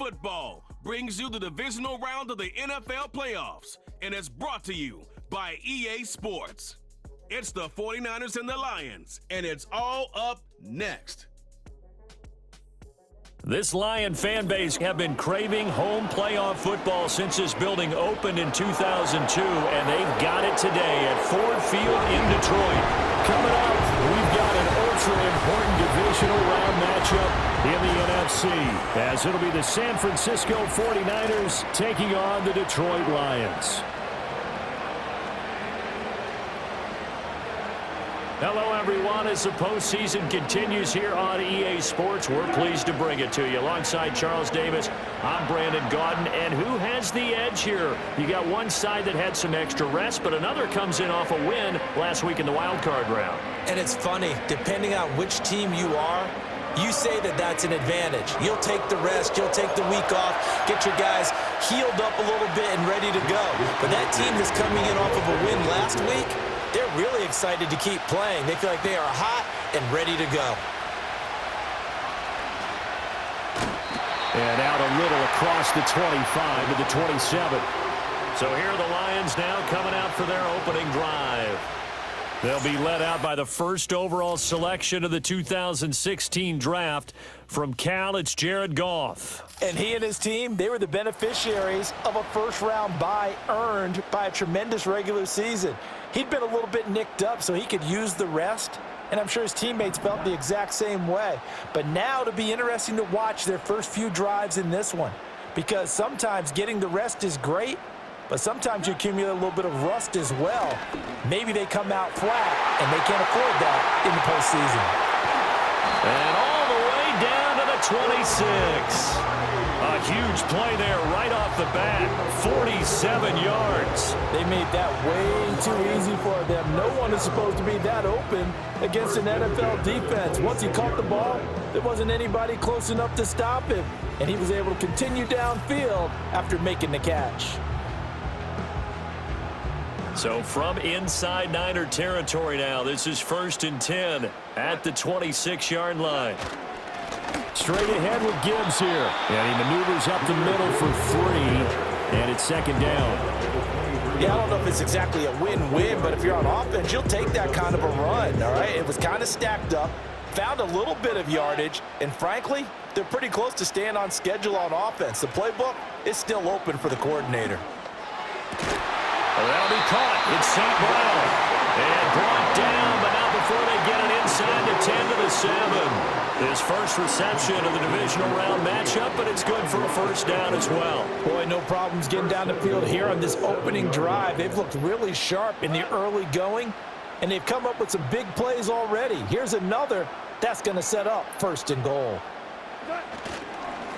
football brings you the divisional round of the NFL playoffs, and it's brought to you by EA Sports. It's the 49ers and the Lions, and it's all up next. This Lion fan base have been craving home playoff football since this building opened in 2002, and they've got it today at Ford Field in Detroit. Coming up, we've got an ultra-important divisional round matchup in the NFC, as it'll be the San Francisco 49ers taking on the Detroit Lions. Hello, everyone. As the postseason continues here on EA Sports, we're pleased to bring it to you. Alongside Charles Davis, I'm Brandon Gaudin. And who has the edge here? You got one side that had some extra rest, but another comes in off a win last week in the wild card round. And it's funny, depending on which team you are, you say that that's an advantage. You'll take the rest, you'll take the week off, get your guys healed up a little bit and ready to go. But that team that's coming in off of a win last week, they're really excited to keep playing. They feel like they are hot and ready to go. And out a little across the 25 to the 27. So here are the Lions now coming out for their opening drive. They'll be led out by the first overall selection of the 2016 draft. From Cal, it's Jared Goff. And he and his team, they were the beneficiaries of a first-round bye earned by a tremendous regular season. He'd been a little bit nicked up, so he could use the rest, and I'm sure his teammates felt the exact same way. But now it'll be interesting to watch their first few drives in this one, because sometimes getting the rest is great, but sometimes you accumulate a little bit of rust as well. Maybe they come out flat, and they can't afford that in the postseason. And all the way down to the 26. A huge play there right off the bat, 47 yards. They made that way too easy for them. No one is supposed to be that open against an NFL defense. Once he caught the ball, there wasn't anybody close enough to stop him, and he was able to continue downfield after making the catch. So from inside Niner territory now, this is 1st and 10 at the 26-yard line. Straight ahead with Gibbs here. And he maneuvers up the middle for 3, and it's 2nd down. Yeah, I don't know if it's exactly a win-win, but if you're on offense, you'll take that kind of a run, all right? It was kind of stacked up, found a little bit of yardage, and frankly, they're pretty close to staying on schedule on offense. The playbook is still open for the coordinator. Well, that'll be caught. It's St. Brown. And brought down, but not before they get it inside the 10 to the 7. His first reception of the divisional round matchup, but it's good for a first down as well. Boy, no problems getting down the field here on this opening drive. They've looked really sharp in the early going, and they've come up with some big plays already. Here's another that's going to set up 1st and goal.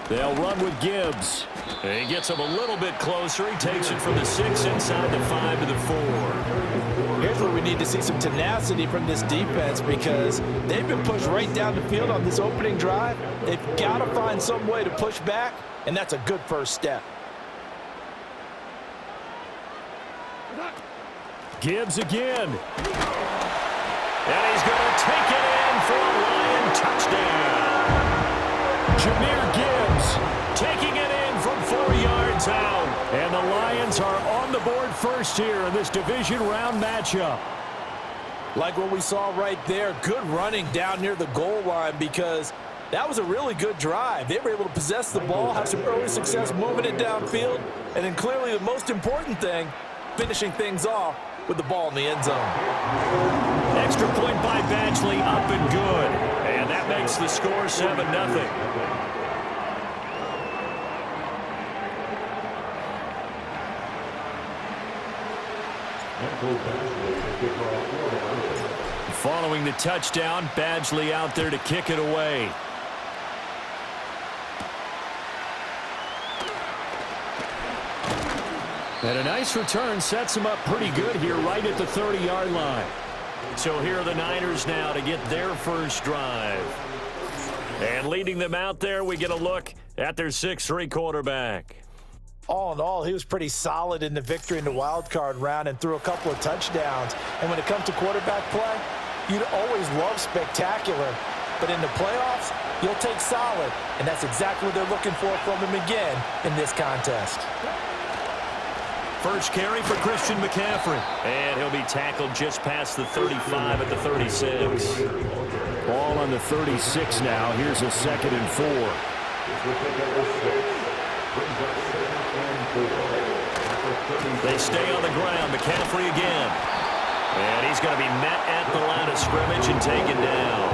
They'll run with Gibbs. And he gets him a little bit closer. He takes it from the 6 inside the 5 to the 4. Here's where we need to see some tenacity from this defense, because they've been pushed right down the field on this opening drive. They've got to find some way to push back, and that's a good first step. Gibbs again. And he's going to take it in for a Lion touchdown. Jahmyr Gibbs taking it in from 4 yards out. And the Lions are on the board first here in this division round matchup. Like what we saw right there, good running down near the goal line, because that was a really good drive. They were able to possess the ball, have some early success moving it downfield, and then clearly the most important thing, finishing things off with the ball in the end zone. Extra point by Badgley, up and good. And that makes the score 7-0. Following the touchdown, Badgley out there to kick it away. And a nice return sets him up pretty good here right at the 30-yard line. So here are the Niners now to get their first drive. And leading them out there, we get a look at their 6'3" quarterback. All in all, he was pretty solid in the victory in the wild card round and threw a couple of touchdowns. And when it comes to quarterback play, you'd always love spectacular. But in the playoffs, You'll take solid, and that's exactly what they're looking for from him again in this contest. First carry for Christian McCaffrey. And he'll be tackled just past the 35 at the 36. Ball on the 36 now. Here's a 2nd and 4. They stay on the ground. McCaffrey again. And he's going to be met at the line of scrimmage and taken down.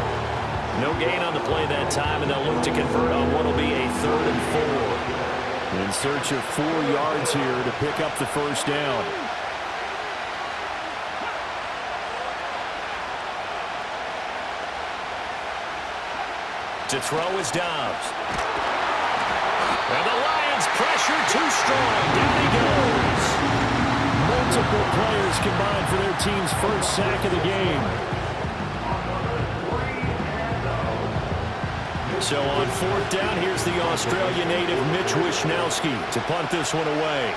No gain on the play that time, and they'll look to convert on what will be a 3rd and 4. In search of 4 yards here to pick up the first down. To throw is Dobbs. And the Lions pressure too strong. Down he goes. Multiple players combined for their team's first sack of the game. So on 4th down, here's the Australia native Mitch Wishnowsky to punt this one away.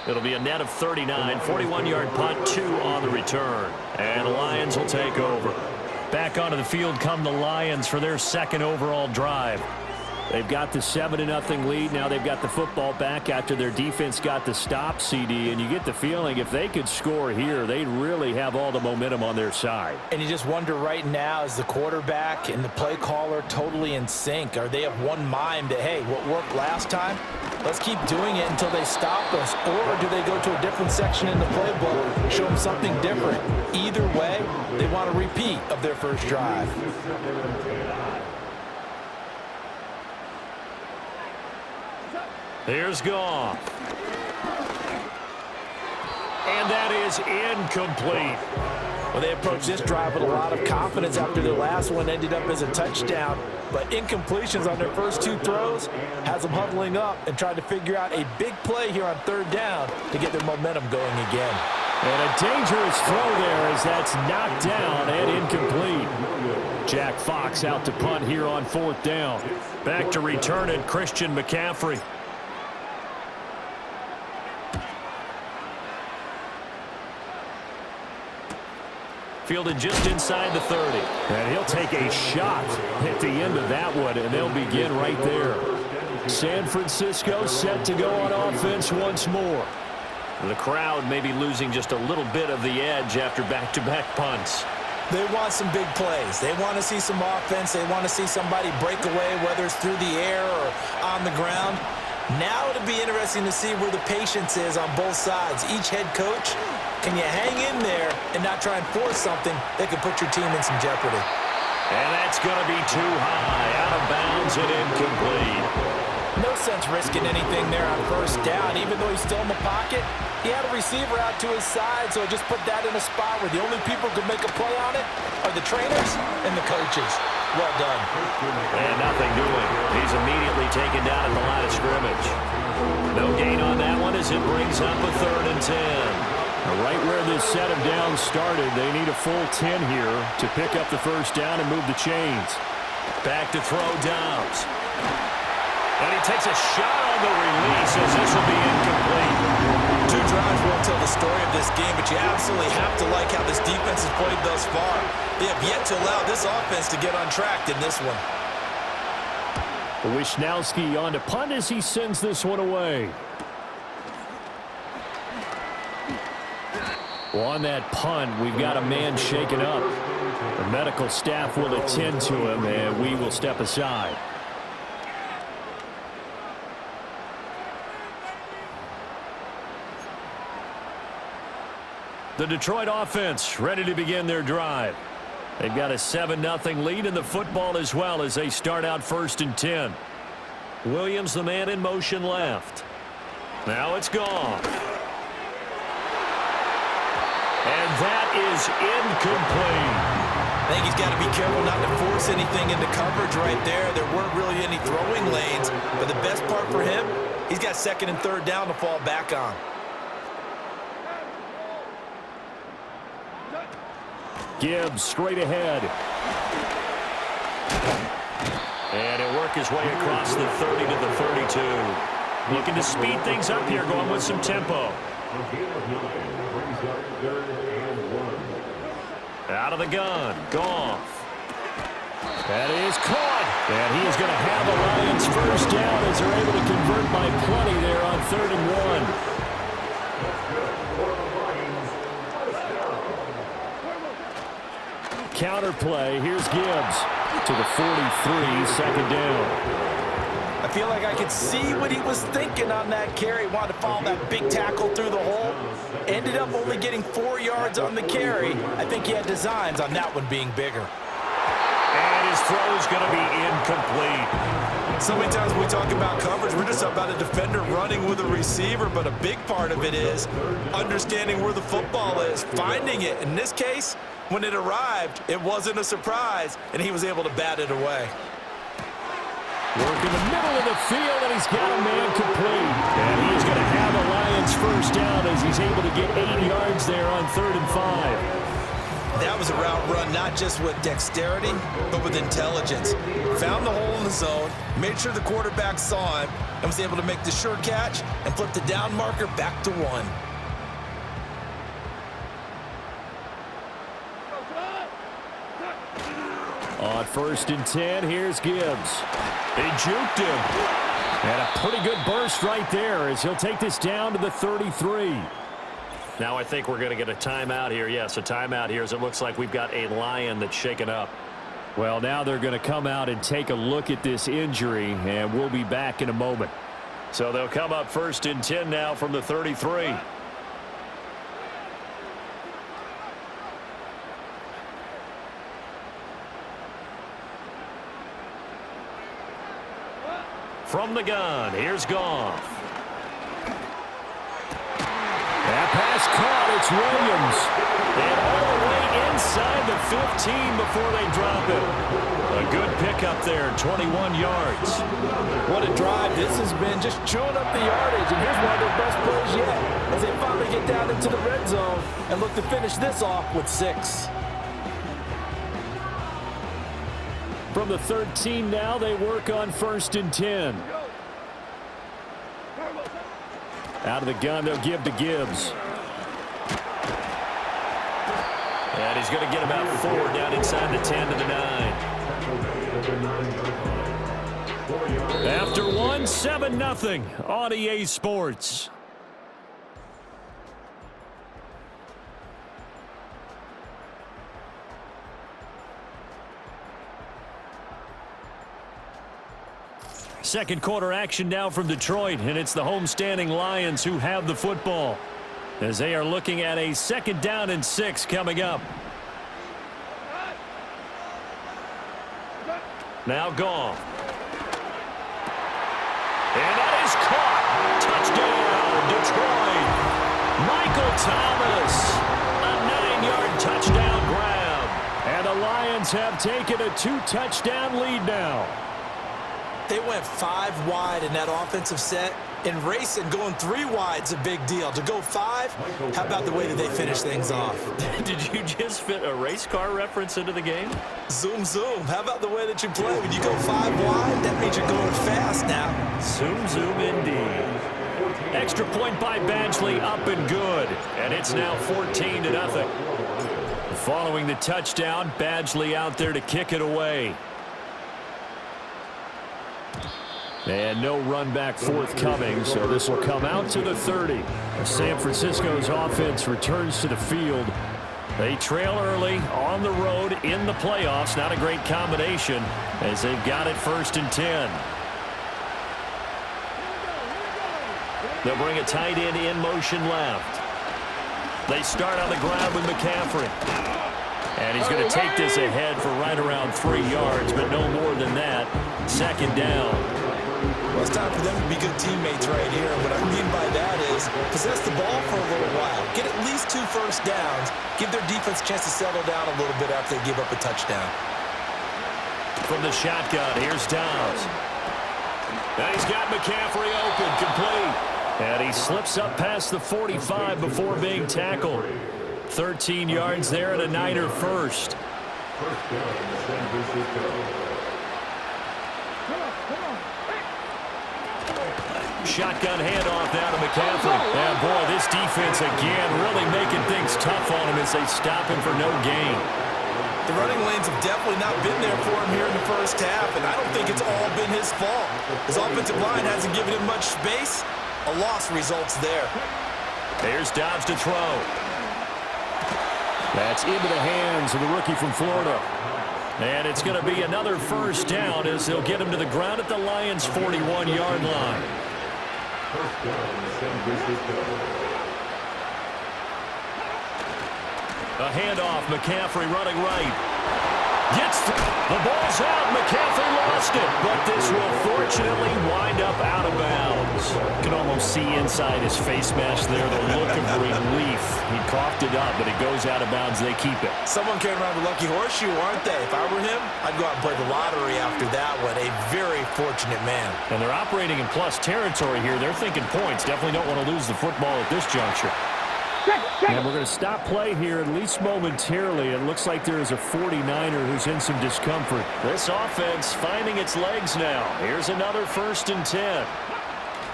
It'll be a net of 39, 41-yard punt, 2 on the return. And the Lions will take over. Back onto the field come the Lions for their 2nd overall drive. They've got the 7-0 lead. Now they've got the football back after their defense got the stop, CD. And you get the feeling if they could score here, they'd really have all the momentum on their side. And you just wonder right now, is the quarterback and the play caller totally in sync? Are they of one mind that, hey, what worked last time, let's keep doing it until they stop us? Or do they go to a different section in the playbook, show them something different? Either way, they want a repeat of their first drive. Here's Goff. And that is incomplete. Well, they approached this drive with a lot of confidence after their last one ended up as a touchdown. But incompletions on their first 2 throws has them huddling up and trying to figure out a big play here on 3rd down to get their momentum going again. And a dangerous throw there as that's knocked down and incomplete. Jack Fox out to punt here on 4th down. Back to return it, Christian McCaffrey. Fielded just inside the 30. And he'll take a shot at the end of that one, and they'll begin right there. San Francisco set to go on offense once more. The crowd may be losing just a little bit of the edge after back-to-back punts. They want some big plays. They want to see some offense. They want to see somebody break away, whether it's through the air or on the ground. Now it'll be interesting to see where the patience is on both sides. Each head coach, can you hang in there and not try and force something that could put your team in some jeopardy? And that's going to be too high, out of bounds and incomplete. No sense risking anything there on 1st down. Even though he's still in the pocket, he had a receiver out to his side, so just put that in a spot where the only people who can make a play on it are the trainers and the coaches. Well done. And nothing doing. He's immediately taken down at the line of scrimmage. No gain on that one as it brings up a 3rd and 10. Right where this set of downs started, they need a full 10 here to pick up the first down and move the chains. Back to throw Dobbs. And he takes a shot on the release as this will be incomplete. 2 drives won't tell the story of this game, but you absolutely have to like how this defense has played thus far. They have yet to allow this offense to get untracked in this one. Wishnowsky on to punt as he sends this one away. Well, on that punt, we've got a man shaken up. The medical staff will attend to him, and we will step aside. The Detroit offense ready to begin their drive. They've got a 7-0 lead in the football as well as they start out 1st and 10. Williams, the man in motion left. Now it's gone. And that is incomplete. I think he's got to be careful not to force anything into coverage right there. There weren't really any throwing lanes, but the best part for him, he's got 2nd and 3rd down to fall back on. Gibbs straight ahead. And he'll work his way across the 30 to the 32. Looking to speed things up here, going with some tempo. Out of the gun, Goff. That is caught. And he is going to have a Lions first down as they're able to convert by plenty there on 3rd and 1. Counter play. Here's Gibbs to the 43, second down. I feel like I could see what he was thinking on that carry. Wanted to follow that big tackle through the hole. Ended up only getting 4 yards on the carry. I think he had designs on that one being bigger. And his throw's going to be incomplete. So many times when we talk about coverage, we're just about a defender running with a receiver, but a big part of it is understanding where the football is, finding it. In this case, when it arrived, it wasn't a surprise, and he was able to bat it away. Work in the middle of the field, and he's got a man complete. And he's going to have a Lions first down as he's able to get 8 yards there on 3rd and 5. That was a route run not just with dexterity, but with intelligence. Found the hole in the zone, made sure the quarterback saw him, and was able to make the sure catch and flip the down marker back to 1. On 1st and 10, here's Gibbs. He juked him. And a pretty good burst right there as he'll take this down to the 33. Now I think we're going to get a timeout here. Yes, a timeout here as it looks like we've got a Lion that's shaken up. Well, now they're going to come out and take a look at this injury, and we'll be back in a moment. So they'll come up 1st and 10 now from the 33. From the gun, here's Goff. That pass caught, it's Williams. And all the way inside the 15 before they drop it. A good pickup there, 21 yards. What a drive this has been, just chewing up the yardage. And here's one of their best plays yet as they finally get down into the red zone and look to finish this off with 6. From the 13 now, they work on 1st and 10. Out of the gun, they'll give to Gibbs. And he's going to get about 4 down inside the 10 to the 9. After 1, 7-0 on EA Sports. Second quarter action now from Detroit, and it's the homestanding Lions who have the football as they are looking at a 2nd down and 6 coming up. Now Goff. And that is caught. Touchdown, Detroit. Michael Thomas. A 9-yard touchdown grab. And the Lions have taken a 2-touchdown lead now. They went 5 wide in that offensive set. And racing, going 3 wide's a big deal. To go 5, how about the way that they finish things off? Did you just fit a race car reference into the game? Zoom, zoom. How about the way that you play? When you go 5 wide, that means you're going fast now. Zoom, zoom indeed. Extra point by Badgley, up and good. And it's now 14-0. Following the touchdown, Badgley out there to kick it away. And no run back forthcoming, so this will come out to the 30. San Francisco's offense returns to the field. They trail early on the road in the playoffs. Not a great combination as they've got it 1st and 10. They'll bring a tight end in motion left. They start on the ground with McCaffrey. And he's going to take this ahead for right around 3 yards, but no more than that. 2nd down. Well, it's time for them to be good teammates right here. And what I mean by that is possess the ball for a little while. Get at least 2 first downs. Give their defense a chance to settle down a little bit after they give up a touchdown. From the shotgun, here's Downs. Now he's got McCaffrey open, complete. And he slips up past the 45 before being tackled. 13 yards there and a Niner first. Shotgun handoff now to McCaffrey. And boy, this defense again really making things tough on him as they stop him for no gain. The running lanes have definitely not been there for him here in the first half, and I don't think it's all been his fault. His offensive line hasn't given him much space. A loss results there. Here's Dobbs to throw. That's into the hands of the rookie from Florida. And it's going to be another first down as they'll get him to the ground at the Lions' 41-yard line. A handoff, McCaffrey running right. The ball's out. McCaffrey lost it, but this will fortunately wind up out of bounds. You can almost see inside his face mask there the look of relief. He coughed it up, but it goes out of bounds. They keep it. Someone carrying around the lucky horseshoe, aren't they? If I were him, I'd go out and play the lottery after that one. A very fortunate man. And they're operating in plus territory here. They're thinking points. Definitely don't want to lose the football at this juncture. And we're going to stop play here, at least momentarily. It looks like there is a 49er who's in some discomfort. This offense finding its legs now. Here's another 1st and 10.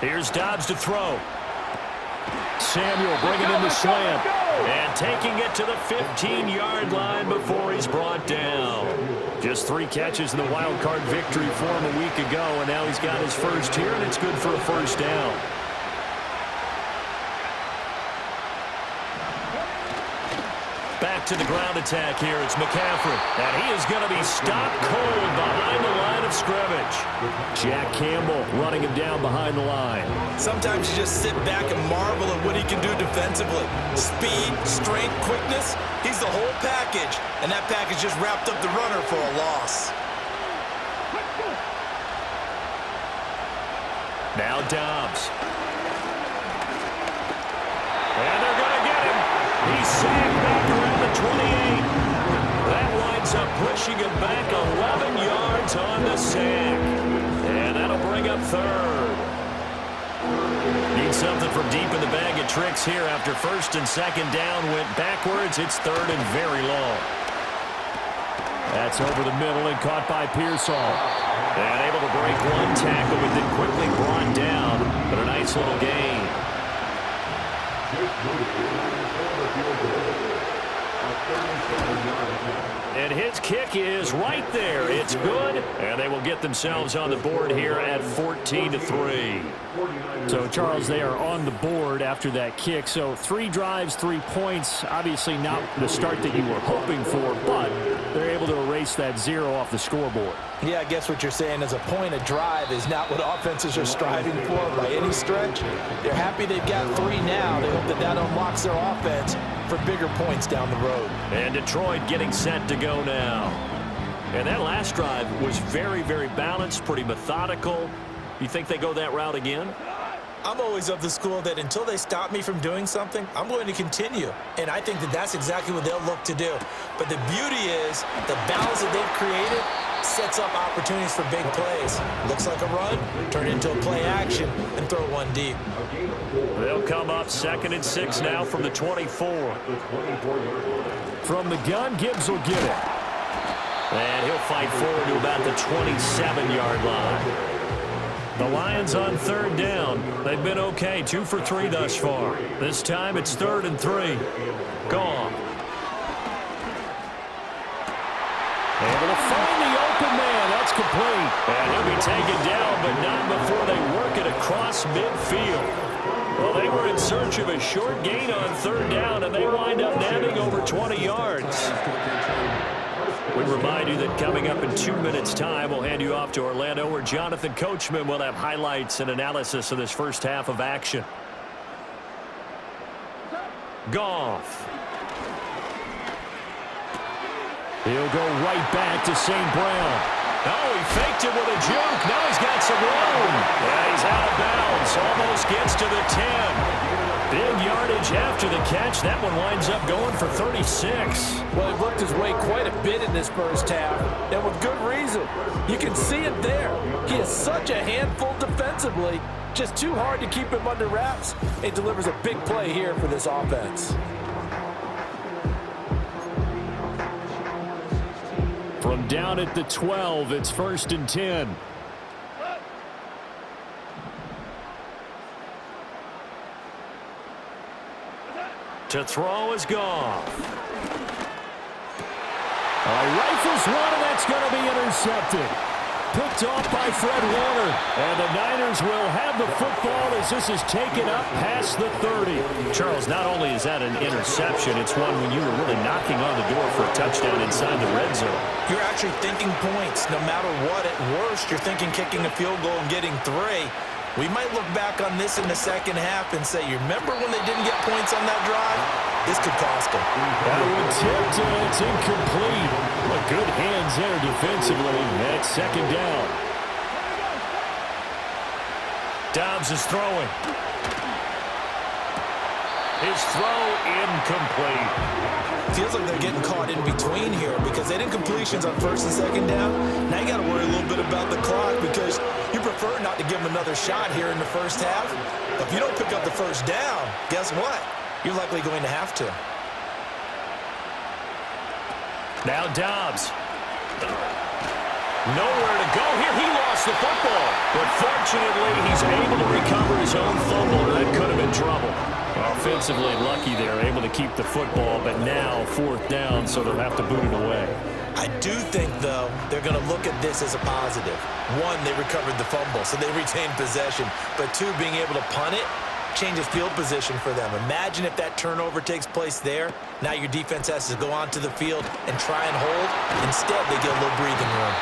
Here's Dobbs to throw. Samuel bringing in the slant. And taking it to the 15-yard line before he's brought down. Just 3 catches in the wild card victory for him a week ago, and now he's got his first here, and it's good for a first down. Back to the ground attack here. It's McCaffrey. And he is going to be stopped cold behind the line of scrimmage. Jack Campbell running him down behind the line. Sometimes you just sit back and marvel at what he can do defensively. Speed, strength, quickness. He's the whole package. And that package just wrapped up the runner for a loss. Now Dobbs. And they're going to get him. He's sacked back around the 28. That winds up pushing him back 11 yards on the sack. And that'll bring up 3rd. Need something from deep in the bag of tricks here after 1st and 2nd down went backwards. It's 3rd and very long. That's over the middle and caught by Pearsall. And able to break one tackle, but then quickly brought down. But a nice little gain. And his kick is right there. It's good. And they will get themselves on the board here at 14-3. So, Charles, they are on the board after that kick. So 3 drives, 3 points. Obviously not the start that you were hoping for, but they're able to erase that 0 off the scoreboard. Yeah, I guess what you're saying is a point a drive is not what offenses are striving for by any stretch. They're happy they've got 3 now. They hope that that unlocks their offense for bigger points down the road. And Detroit getting set to go now. And that last drive was very, very balanced, pretty methodical. You think they go that route again? I'm always of the school that until they stop me from doing something, I'm going to continue. And I think that that's exactly what they'll look to do. But the beauty is the balance that they've created sets up opportunities for big plays. Looks like a run, turn it into a play action, and throw one deep. They'll come up 2nd and 6 now from the 24. From the gun, Gibbs will get it. And he'll fight forward to about the 27-yard line. The Lions on 3rd down. They've been okay, 2 for 3 thus far. This time it's 3rd and 3. Gone. Able to find the open man. That's complete. And he'll be taken down, but not before they work it across midfield. Well, they were in search of a short gain on 3rd down, and they wind up nabbing over 20 yards. We remind you that coming up in 2 minutes' time, we'll hand you off to Orlando, where Jonathan Coachman will have highlights and analysis of this first half of action. Goff. He'll go right back to St. Brown. Oh, he faked it with a juke. Now he's got some room. Yeah, he's out of bounds. Almost gets to the 10. Big yardage after the catch. That one winds up going for 36. Well, he worked his way quite a bit in this first half, and with good reason. You can see it there. He is such a handful defensively. Just too hard to keep him under wraps. It delivers a big play here for this offense. From down at the 12, it's 1st and 10. To throw is Goff. Rifles one, and that's going to be intercepted. Picked off by Fred Warner. And the Niners will have the football as this is taken up past the 30. Charles, not only is that an interception, it's one when you were really knocking on the door for a touchdown inside the red zone. You're actually thinking points. No matter what, at worst, you're thinking kicking a field goal and getting 3. We might look back on this in the second half and say, you remember when they didn't get points on that drive? This could cost them. That one tipped, and it's incomplete. But good hands there defensively. That's second down. Dobbs is throwing. His throw incomplete. Feels like they're getting caught in between here because they didn't completions on first and second down. Now you got to worry a little bit about the clock because you prefer not to give them another shot here in the first half. But if you don't pick up the first down, guess what? You're likely going to have to. Now Dobbs. Nowhere to go here. He lost the football. But fortunately, he's able to recover his own fumble. That could have been trouble. Offensively lucky there, able to keep the football, but now fourth down, so they'll have to boot it away. I do think, though, they're going to look at this as a positive. 1, they recovered the fumble, so they retained possession. But 2, being able to punt it changes field position for them. Imagine if that turnover takes place there. Now your defense has to go onto the field and try and hold. Instead, they get a little breathing room.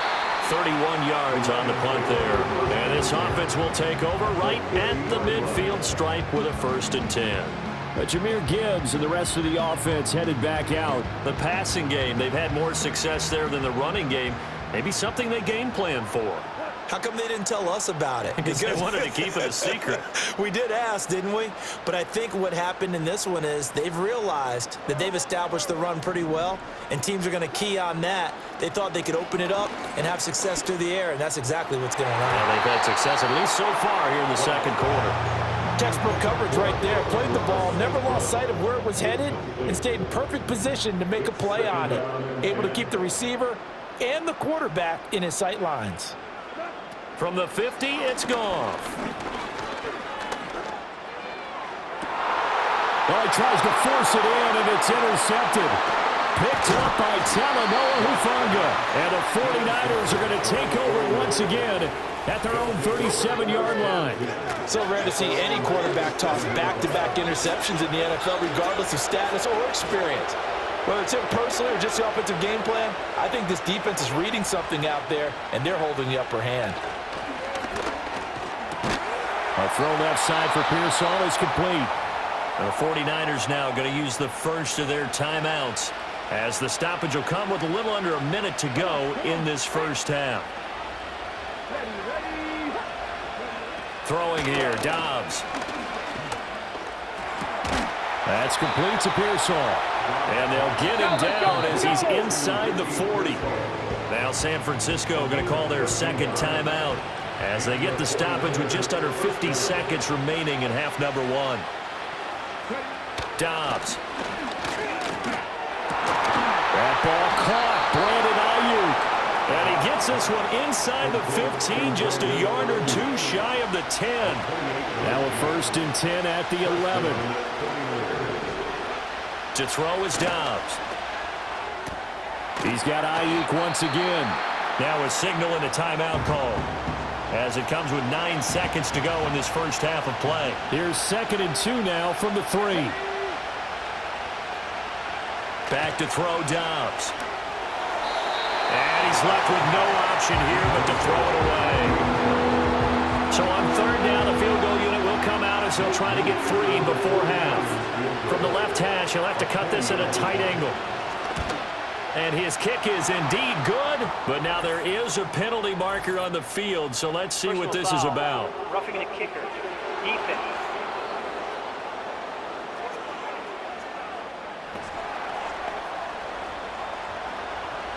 31 yards on the punt there. And this offense will take over right at the midfield stripe with a 1st and 10. Jahmyr Gibbs and the rest of the offense headed back out. The passing game, they've had more success there than the running game. Maybe something they game plan for. How come they didn't tell us about it? Because they wanted to keep it a secret. We did ask, didn't we? But I think what happened in this one is they've realized that they've established the run pretty well, and teams are going to key on that. They thought they could open it up and have success through the air, and that's exactly what's going on. Yeah, they've had success at least so far here in the second quarter. Textbook coverage right there. Played the ball, never lost sight of where it was headed, and stayed in perfect position to make a play on it. Able to keep the receiver and the quarterback in his sight lines. From the 50, it's Goff. Well, he tries to force it in, and it's intercepted. Picked up by Talanoa Hufanga. And the 49ers are going to take over once again at their own 37-yard line. So rare to see any quarterback toss back-to-back interceptions in the NFL, regardless of status or experience. Whether it's him personally or just the offensive game plan, I think this defense is reading something out there, and they're holding the upper hand. A throw left side for Pearsall is complete. The 49ers now going to use the first of their timeouts as the stoppage will come with a little under a minute to go in this first half. Throwing here, Dobbs. That's complete to Pearsall. And they'll get him down as he's inside the 40. Now San Francisco going to call their second timeout as they get the stoppage with just under 50 seconds remaining in half number 1. Dobbs. That ball caught. Brandon Ayuk. And he gets this one inside the 15, just a yard or 2 shy of the 10. Now a 1st and 10 at the 11. To throw is Dobbs. He's got Ayuk once again. Now a signal and a timeout call as it comes with 9 seconds to go in this first half of play. Here's 2nd and 2 now from the 3. Back to throw Dobbs. And he's left with no option here but to throw it away. So on 3rd down, the field goal unit will come out as they'll try to get 3 before half. From the left hash, he'll have to cut this at a tight angle. And his kick is indeed good, but now there is a penalty marker on the field, so let's see what this is about. Roughing a kicker. Defense.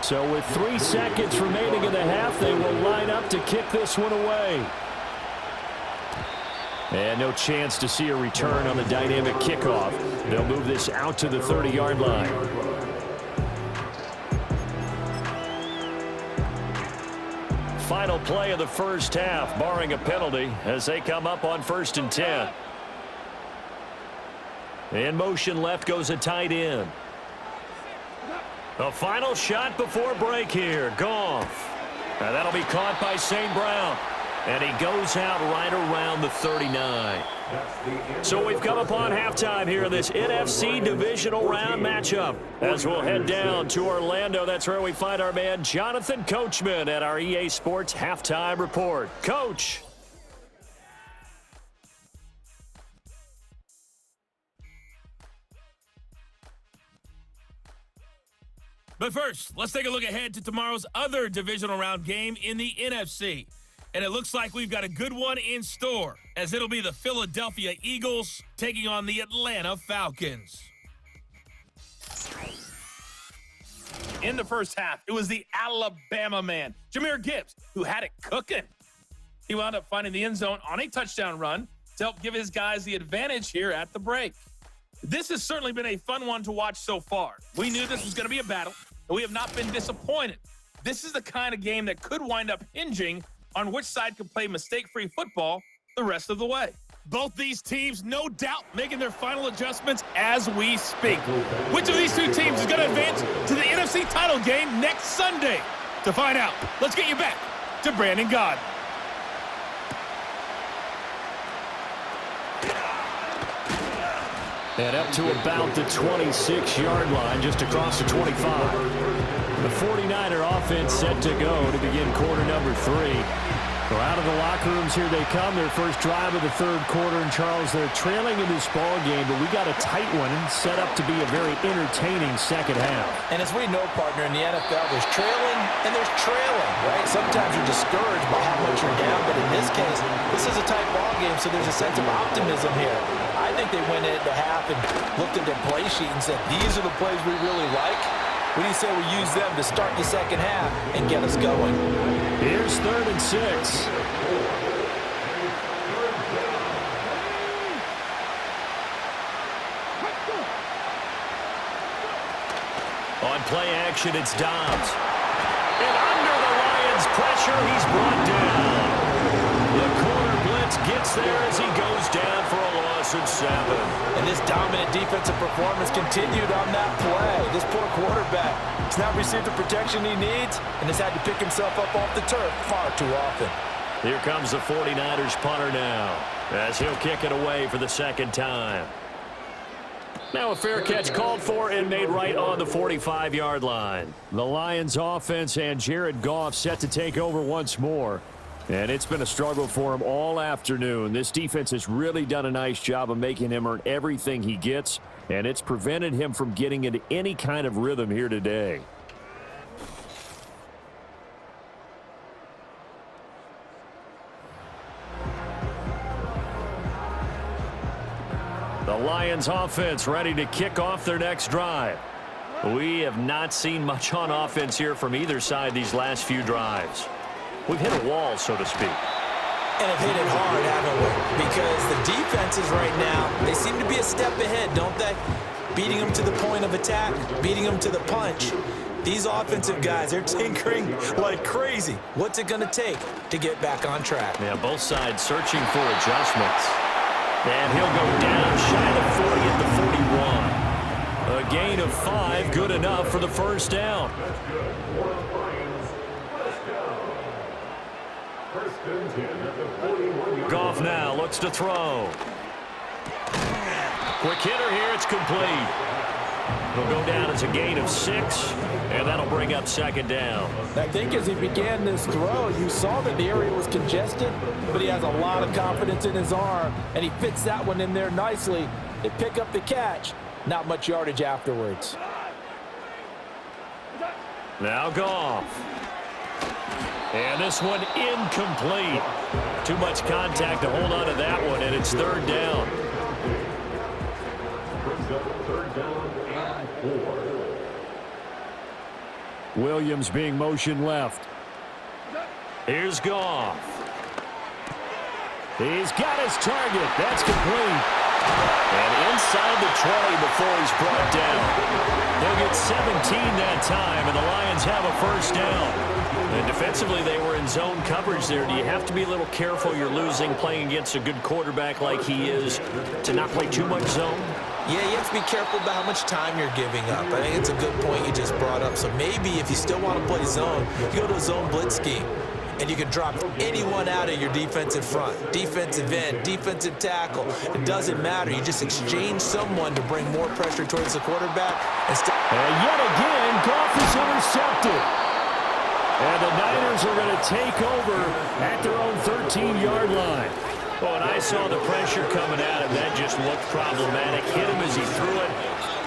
So with 3 seconds remaining in the half, they will line up to kick this one away. And no chance to see a return on the dynamic kickoff. They'll move this out to the 30-yard line. Final play of the first half, barring a penalty, as they come up on 1st and 10. In motion left goes a tight end. The final shot before break here. Goff. And that'll be caught by St. Brown. And he goes out right around the 39. So we've come upon halftime here in this NFC Divisional Round matchup. As we'll head down to Orlando, that's where we find our man Jonathan Coachman at our EA Sports Halftime Report. Coach. But first, let's take a look ahead to tomorrow's other divisional round game in the NFC. And it looks like we've got a good one in store, as it'll be the Philadelphia Eagles taking on the Atlanta Falcons. In the first half, it was the Alabama man, Jahmyr Gibbs, who had it cooking. He wound up finding the end zone on a touchdown run to help give his guys the advantage here at the break. This has certainly been a fun one to watch so far. We knew this was going to be a battle, and we have not been disappointed. This is the kind of game that could wind up hinging on which side can play mistake-free football the rest of the way. Both these teams, no doubt, making their final adjustments as we speak. Which of these two teams is going to advance to the NFC title game next Sunday? To find out, let's get you back to Brandon God. And up to about the 26-yard line, just across the 25. The 49er offense set to go to begin quarter number 3. So out of the locker rooms here they come, their first drive of the third quarter. And Charles, they're trailing in this ball game, but we got a tight one set up to be a very entertaining second half. And as we know, partner, in the NFL, there's trailing and there's trailing, right? Sometimes you're discouraged by how much you're down, but in this case, this is a tight ball game, so there's a sense of optimism here. I think they went into half and looked at their play sheet and said, these are the plays we really like. What do you say we use them to start the second half and get us going? Here's 3rd and 6. On play action, it's Dobbs. And under the Lions' pressure, he's brought down. The corner blitz gets there as he goes down for a loss of 7. And this dominant defensive performance continued on that play. This poor quarterback has not received the protection he needs and has had to pick himself up off the turf far too often. Here comes the 49ers punter now, as he'll kick it away for the second time. Now a fair catch called for and made right on the 45-yard line. The Lions offense and Jared Goff set to take over once more. And it's been a struggle for him all afternoon. This defense has really done a nice job of making him earn everything he gets, and it's prevented him from getting into any kind of rhythm here today. The Lions offense ready to kick off their next drive. We have not seen much on offense here from either side these last few drives. We've hit a wall, so to speak. And have hit it hard, haven't we? Because the defenses right now, they seem to be a step ahead, don't they? Beating them to the point of attack, beating them to the punch. These offensive guys, they're tinkering like crazy. What's it going to take to get back on track? Yeah, both sides searching for adjustments. And he'll go down shy of the 40 at the 41. A gain of 5, good enough for the first down. Goff now looks to throw. Quick hitter here, it's complete. It'll go down as a gain of 6, and that'll bring up second down. I think as he began this throw, you saw that the area was congested, but he has a lot of confidence in his arm, and he fits that one in there nicely. They pick up the catch. Not much yardage afterwards. Now Goff. And this one incomplete. Too much contact to hold on to that one, and it's third down. Williams being motioned left. Here's Goff. He's got his target. That's complete. And inside the 20 before he's brought down. They'll get 17 that time, and the Lions have a first down. And defensively, they were in zone coverage there. Do you have to be a little careful? You're losing playing against a good quarterback like he is to not play too much zone? Yeah, you have to be careful about how much time you're giving up. I think it's a good point you just brought up. So maybe if you still want to play zone, you go to a zone blitz scheme. And you can drop anyone out of your defensive front, defensive end, defensive tackle. It doesn't matter. You just exchange someone to bring more pressure towards the quarterback. And yet again, Goff is intercepted. And the Niners are going to take over at their own 13-yard line. Oh, and I saw the pressure coming at him. That just looked problematic. Hit him as he threw it,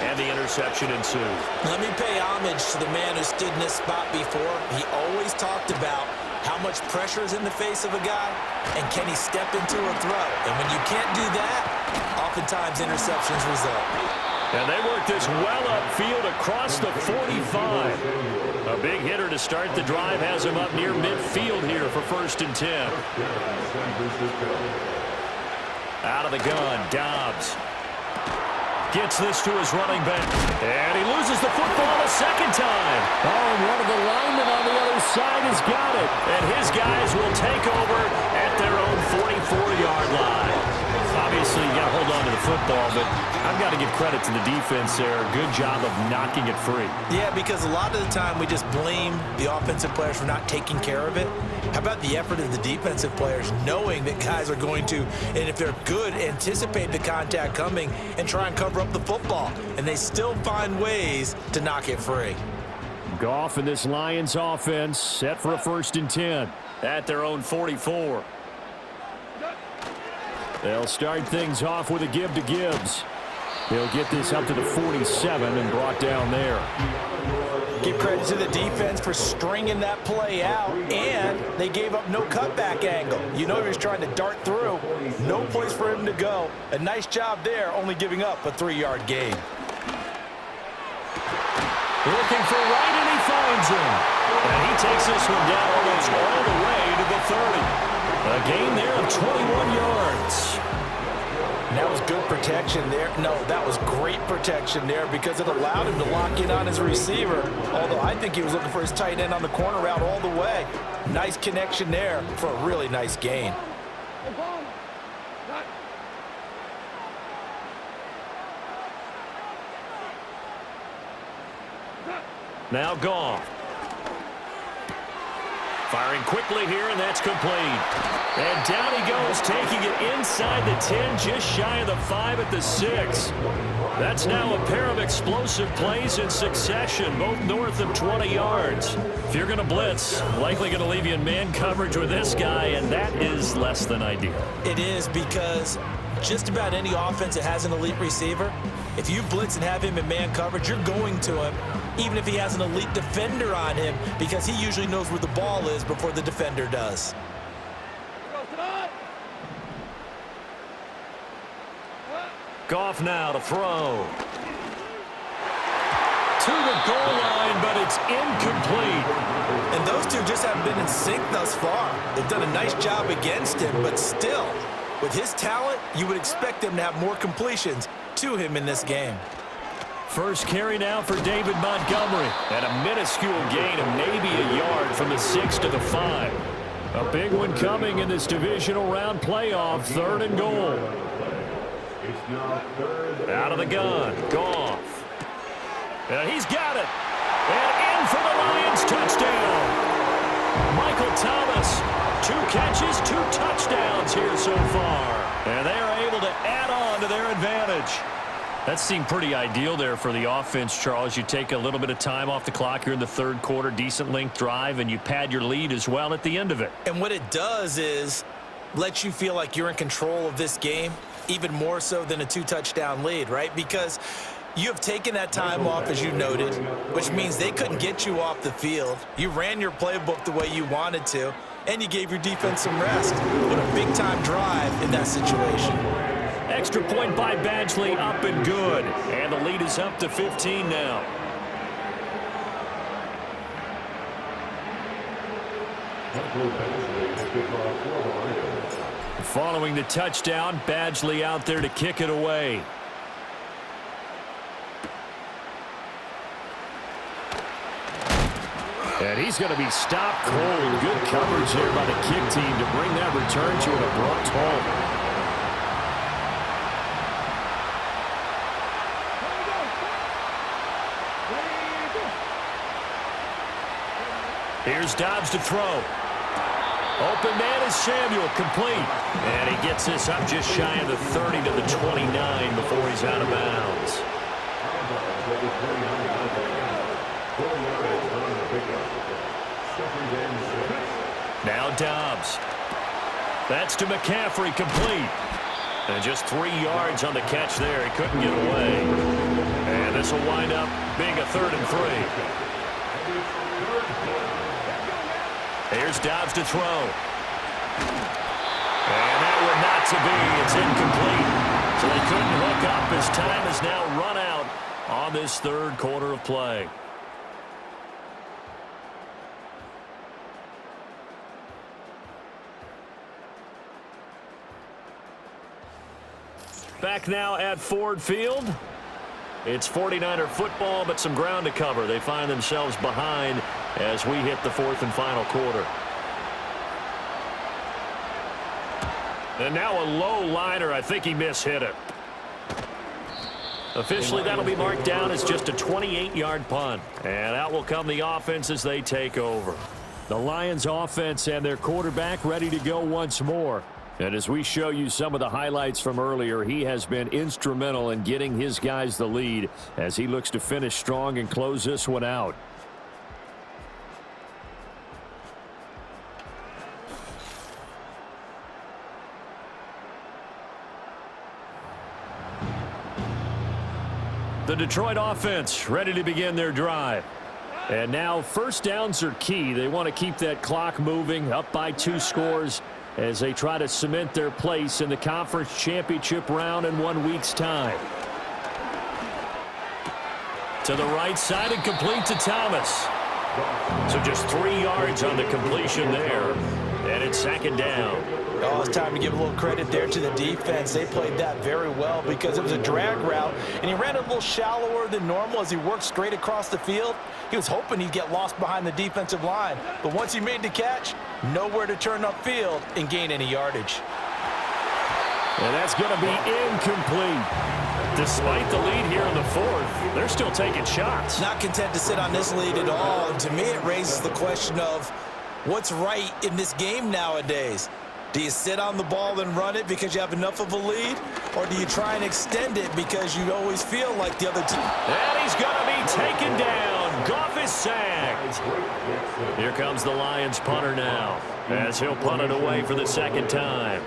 and the interception ensued. Let me pay homage to the man who stood in this spot before. He always talked about how much pressure is in the face of a guy, and can he step into a throw? And when you can't do that, oftentimes interceptions result. And they work this well upfield across the 45. A big hitter to start the drive has him up near midfield here for 1st and 10. Out of the gun, Dobbs gets this to his running back. And he loses the football a second time. Oh, and one of the linemen on the other side has got it. And his guys will take over at their own 44-yard line. Obviously, you got to hold on to the football, but I've got to give credit to the defense there. Good job of knocking it free. Yeah, because a lot of the time we just blame the offensive players for not taking care of it. How about the effort of the defensive players knowing that guys are going to, and if they're good, anticipate the contact coming and try and cover up the football. And they still find ways to knock it free. Goff and this Lions offense set for a 1st and 10 at their own 44. They'll start things off with a give to Gibbs. He'll get this up to the 47 and brought down there. Give credit to the defense for stringing that play out, and they gave up no cutback angle. You know he was trying to dart through. No place for him to go. A nice job there, only giving up a 3-yard gain. Looking for right, and he finds him. And he takes this one down almost all the way to the 30. A gain there of 21 yards. And that was good protection there. No, that was great protection there because it allowed him to lock in on his receiver. Although I think he was looking for his tight end on the corner route all the way. Nice connection there for a really nice gain. Now Goff. Firing quickly here, and that's complete. And down he goes, taking it inside the 10, just shy of the 5 at the 6. That's now a pair of explosive plays in succession, both north of 20 yards. If you're going to blitz, likely going to leave you in man coverage with this guy, and that is less than ideal. It is, because just about any offense that has an elite receiver, if you blitz and have him in man coverage, you're going to him, even if he has an elite defender on him, because he usually knows where the ball is before the defender does. Goff now to throw. To the goal line, but it's incomplete. And those two just haven't been in sync thus far. They've done a nice job against him, but still, with his talent, you would expect him to have more completions to him in this game. First carry now for David Montgomery. And a minuscule gain of maybe a yard from the 6 to the 5. A big one coming in this divisional round playoff, 3rd and goal. Out of the gun, Goff. And he's got it. And in for the Lions touchdown. Michael Thomas, 2 catches, 2 touchdowns here so far. And they are able to add on to their advantage. That seemed pretty ideal there for the offense, Charles. You take a little bit of time off the clock here in the 3rd quarter, decent length drive, and you pad your lead as well at the end of it. And what it does is let you feel like you're in control of this game, even more so than a 2-touchdown lead, right? Because you have taken that time off, as you noted, which means they couldn't get you off the field. You ran your playbook the way you wanted to, and you gave your defense some rest. What a big-time drive in that situation. Extra point by Badgley, up and good. And the lead is up to 15 now. Following the touchdown, Badgley out there to kick it away. And he's going to be stopped cold. Good coverage here by the kick team to bring that return to an abrupt halt. Here's Dobbs to throw. Open man is Samuel, complete. And he gets this up just shy of the 30 to the 29 before he's out of bounds. Now Dobbs. That's to McCaffrey, complete. And just 3 yards on the catch there. He couldn't get away. And this will wind up being a 3rd and 3. Here's Dobbs to throw. And that would not to be. It's incomplete. So they couldn't hook up. His time is now run out on this 3rd quarter of play. Back now at Ford Field. It's 49er football, but some ground to cover. They find themselves behind as we hit the 4th and final quarter. And now a low liner. I think he mishit it. Officially, that'll be marked down as just a 28-yard punt. And out will come the offense as they take over. The Lions offense and their quarterback ready to go once more. And as we show you some of the highlights from earlier, he has been instrumental in getting his guys the lead as he looks to finish strong and close this one out. The Detroit offense ready to begin their drive. And now first downs are key. They want to keep that clock moving, up by 2 scores as they try to cement their place in the conference championship round in 1 week's time. To the right side and complete to Thomas. So just 3 yards on the completion there. And it's 2nd down. Oh, it's time to give a little credit there to the defense. They played that very well because it was a drag route, and he ran a little shallower than normal as he worked straight across the field. He was hoping he'd get lost behind the defensive line, but once he made the catch, nowhere to turn upfield and gain any yardage. And that's going to be incomplete. Despite the lead here in the 4th, they're still taking shots. Not content to sit on this lead at all. And to me, it raises the question of what's right in this game nowadays. Do you sit on the ball and run it because you have enough of a lead? Or do you try and extend it because you always feel like the other team? And he's going to be taken down. Goff is sacked. Here comes the Lions punter now as he'll punt it away for the 2nd time.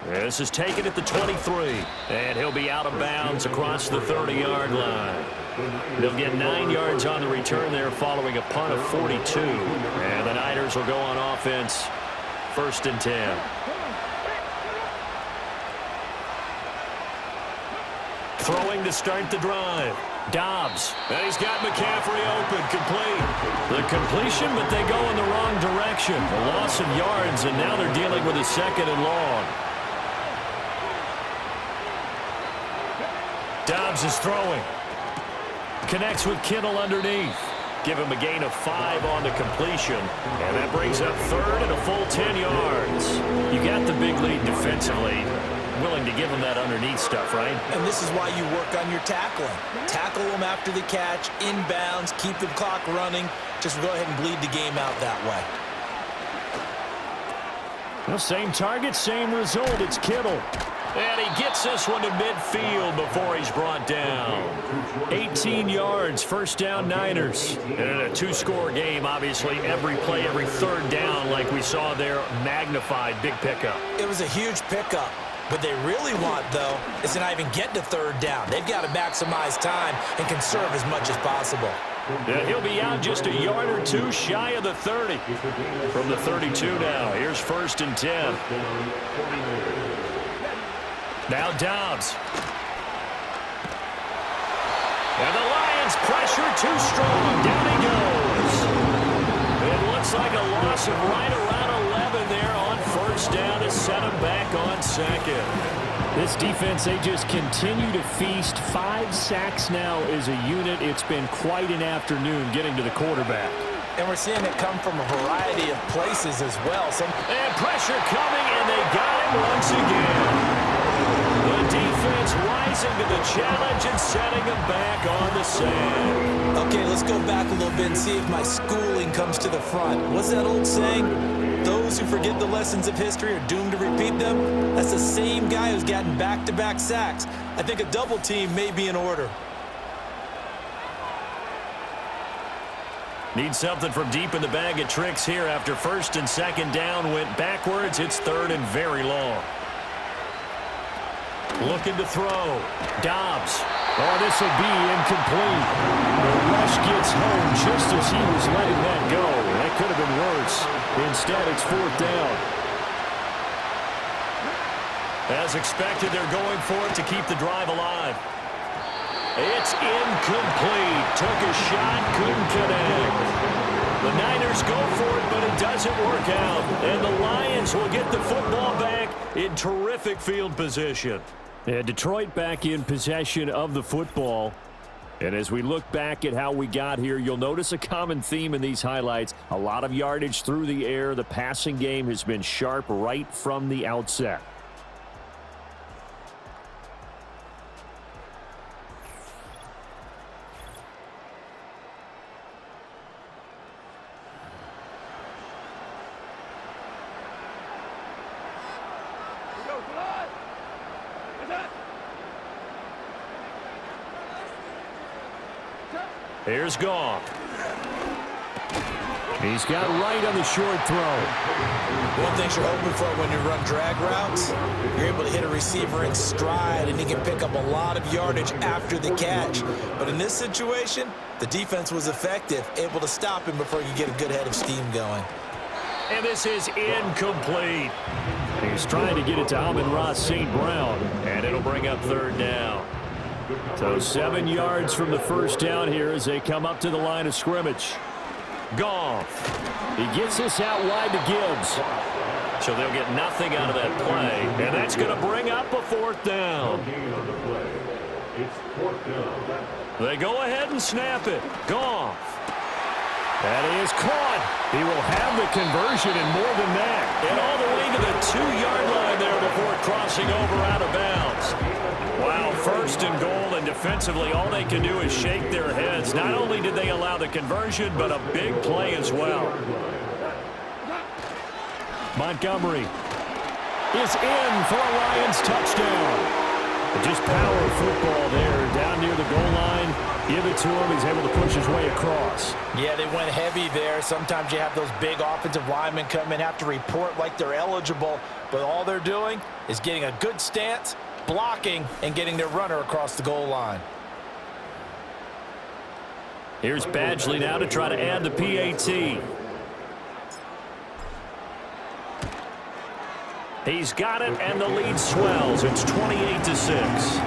This is taken at the 23. And he'll be out of bounds across the 30-yard line. They'll get 9 yards on the return there following a punt of 42. And the Niners will go on offense, 1st and 10. Throwing to start the drive. Dobbs. And he's got McCaffrey open, complete. The completion, but they go in the wrong direction. A loss of yards, and now they're dealing with a 2nd and long. Dobbs is throwing. Connects with Kittle underneath. Give him a gain of 5 on the completion. And that brings up 3rd and a full 10 yards. You got the big lead defensively. Willing to give them that underneath stuff, right? And this is why you work on your tackling. Tackle them after the catch, inbounds, keep the clock running. Just go ahead and bleed the game out that way. Well, same target, same result. It's Kittle. And he gets this one to midfield before he's brought down. 18 yards, 1st down Niners. And in a 2-score game, obviously, every play, every 3rd down, like we saw there, magnified, big pickup. It was a huge pickup. What they really want, though, is to not even get to 3rd down. They've got to maximize time and conserve as much as possible. Yeah, he'll be out just a yard or 2 shy of the 30. From the 32 now, here's 1st and 10. Now Dobbs. And the Lions pressure too strong. Down he goes. It looks like a loss of right around 11 there on 1st down to set him back on 2nd. This defense, they just continue to feast. 5 sacks now as a unit. It's been quite an afternoon getting to the quarterback. And we're seeing it come from a variety of places as well. And pressure coming, and they got him once again. The defense rising to the challenge and setting them back on the sand. Okay, let's go back a little bit and see if my schooling comes to the front. What's that old saying? Those who forget the lessons of history are doomed to repeat them. That's the same guy who's gotten back-to-back sacks. I think a double team may be in order. Need something from deep in the bag of tricks here after first and second down went backwards. It's third and very long. Looking to throw. Dobbs. Oh, this will be incomplete. The rush gets home just as he was letting that go. That could have been worse. Instead, it's fourth down. As expected, they're going for it to keep the drive alive. It's incomplete. Took a shot, couldn't connect. The Niners go for it, but it doesn't work out. And the Lions will get the football back in terrific field position. Yeah, Detroit back in possession of the football. And as we look back at how we got here, you'll notice a common theme in these highlights. A lot of yardage through the air. The passing game has been sharp right from the outset. Here's Goff. He's got right on the short throw. One thing you're hoping for when you run drag routes, you're able to hit a receiver in stride, and he can pick up a lot of yardage after the catch. But in this situation, the defense was effective, able to stop him before you get a good head of steam going. And this is incomplete. He's trying to get it to Amon-Ra St. Brown, and it'll bring up third down. So 7 yards from the first down here as they come up to the line of scrimmage. Goff. He gets this out wide to Gibbs. So they'll get nothing out of that play. And that's going to bring up a fourth down. They go ahead and snap it. Goff. That is caught. He will have the conversion and more than that. And all the way to the 2-yard line there before crossing over out of bounds. Wow, first and goal, and defensively all they can do is shake their heads. Not only did they allow the conversion, but a big play as well. Montgomery is in for a Lions touchdown. Just power football there down near the goal line. Give it to him. He's able to push his way across. Yeah, they went heavy there. Sometimes you have those big offensive linemen come in, have to report like they're eligible, but all they're doing is getting a good stance, blocking, and getting their runner across the goal line. Here's Badgley now to try to add the PAT. He's got it, and the lead swells. It's 28-6.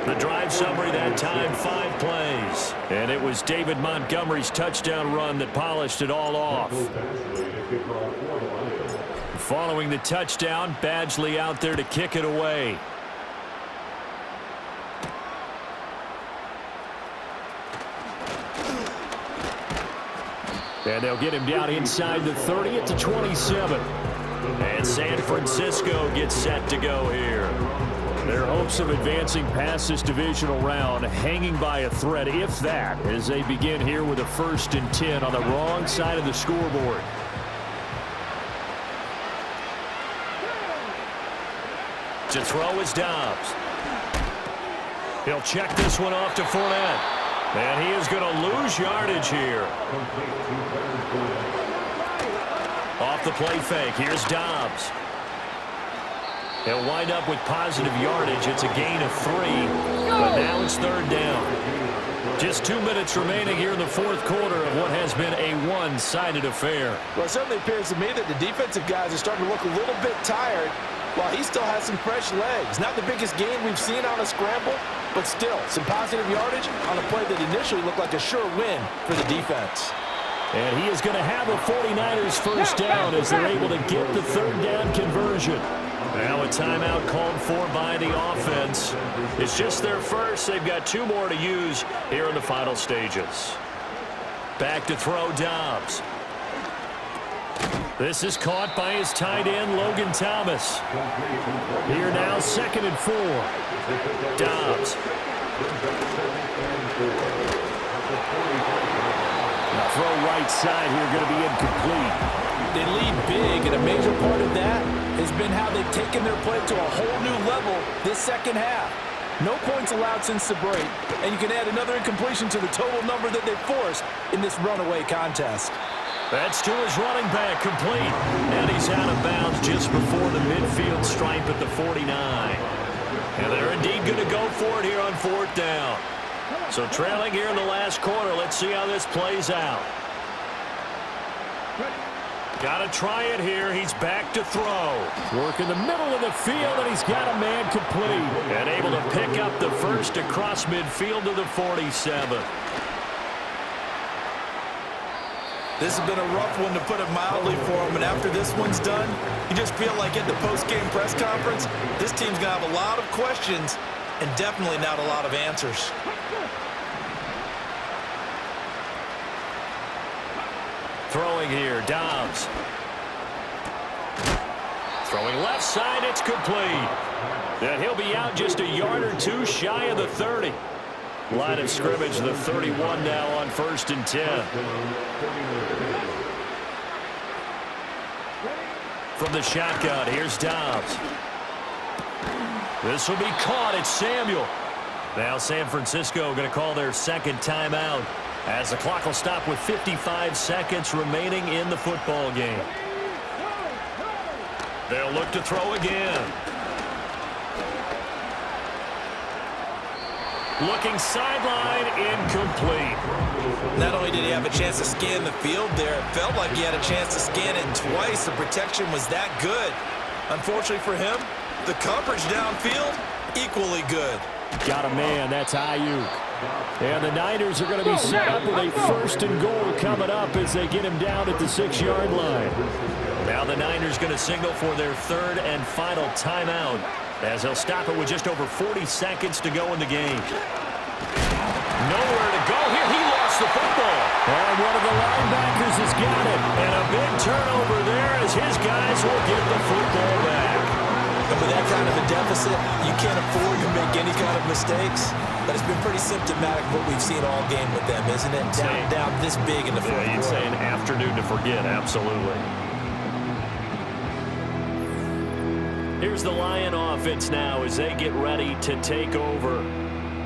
The drive summary that time, 5 plays. And it was David Montgomery's touchdown run that polished it all off. Following the touchdown, Badgley out there to kick it away. And they'll get him down inside the 30 at the 27. And San Francisco gets set to go here. Their hopes of advancing past this divisional round hanging by a thread, if that, as they begin here with a 1st and 10 on the wrong side of the scoreboard. To throw is Dobbs. He'll check this one off to Fournette. And he is going to lose yardage here. Off the play fake, here's Dobbs. He'll wind up with positive yardage. It's a gain of 3, but now it's 3rd down. Just 2 minutes remaining here in the 4th quarter of what has been a one-sided affair. Well, it certainly appears to me that the defensive guys are starting to look a little bit tired while he still has some fresh legs. Not the biggest gain we've seen on a scramble, but still some positive yardage on a play that initially looked like a sure win for the defense. And he is going to have a 49ers first down as they're able to get the 3rd down conversion. Now a timeout called for by the offense. It's just their first. They've got 2 more to use here in the final stages. Back to throw Dobbs. This is caught by his tight end, Logan Thomas. Here now, 2nd and 4. Dobbs. The throw right side here going to be incomplete. They lead big, and a major part of that has been how they've taken their play to a whole new level this second half. No points allowed since the break, and you can add another incompletion to the total number that they forced in this runaway contest. That's to his running back, complete. And he's out of bounds just before the midfield stripe at the 49. And they're indeed going to go for it here on 4th down. So trailing here in the last quarter. Let's see how this plays out. Got to try it here. He's back to throw. Work in the middle of the field, and he's got a man complete. And able to pick up the first across midfield to the 47. This has been a rough one, to put it mildly, for him. And after this one's done, you just feel like at the post-game press conference, this team's going to have a lot of questions and definitely not a lot of answers. Throwing here, Dobbs. Throwing left side, it's complete. And he'll be out just a yard or two shy of the 30. Line of scrimmage, the 31 now on 1st and 10. From the shotgun, here's Dobbs. This will be caught. It's Samuel. Now San Francisco going to call their 2nd timeout as the clock will stop with 55 seconds remaining in the football game. They'll look to throw again. Looking sideline, incomplete. Not only did he have a chance to scan the field there, it felt like he had a chance to scan it twice. The protection was that good. Unfortunately for him, the coverage downfield, equally good. Got a man, that's Ayuk. And the Niners are going to be set up with a 1st and goal coming up as they get him down at the 6-yard line. Now the Niners going to signal for their 3rd and final timeout, as they'll stop it with just over 40 seconds to go in the game. Nowhere to go here. He lost the football. And one of the linebackers has got it. And a big turnover there as his guys will get the football back. And with that kind of a deficit, you can't afford to make any kind of mistakes. But it's been pretty symptomatic of what we've seen all game with them, isn't it? Down this big in the fourth quarter. You'd say an afternoon to forget, absolutely. Here's the Lion offense now as they get ready to take over.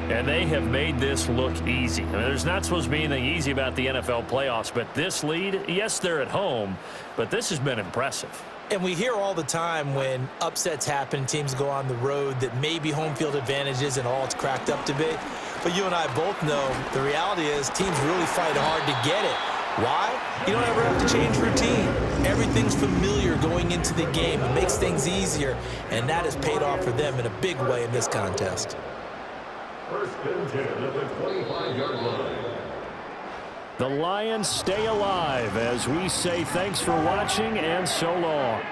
And they have made this look easy. I mean, there's not supposed to be anything easy about the NFL playoffs, but this lead, yes, they're at home, but this has been impressive. And we hear all the time when upsets happen, teams go on the road, that maybe home field advantage isn't all it's cracked up to be. But you and I both know the reality is teams really fight hard to get it. Why? You don't ever have to change routine. Everything's familiar going into the game. It makes things easier, and that has paid off for them in a big way in this contest. 1st and 10 at the 25-yard line. The Lions stay alive as we say thanks for watching and so long.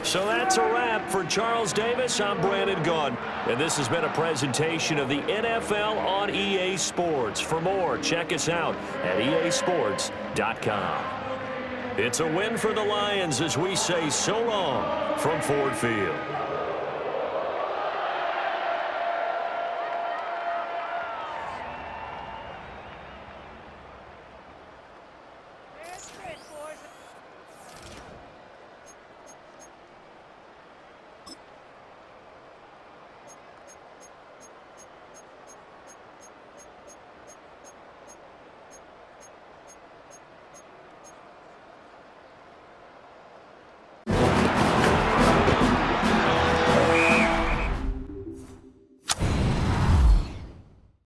So that's a wrap. For Charles Davis, I'm Brandon Gunn. And this has been a presentation of the NFL on EA Sports. For more, check us out at easports.com. It's a win for the Lions as we say so long from Ford Field.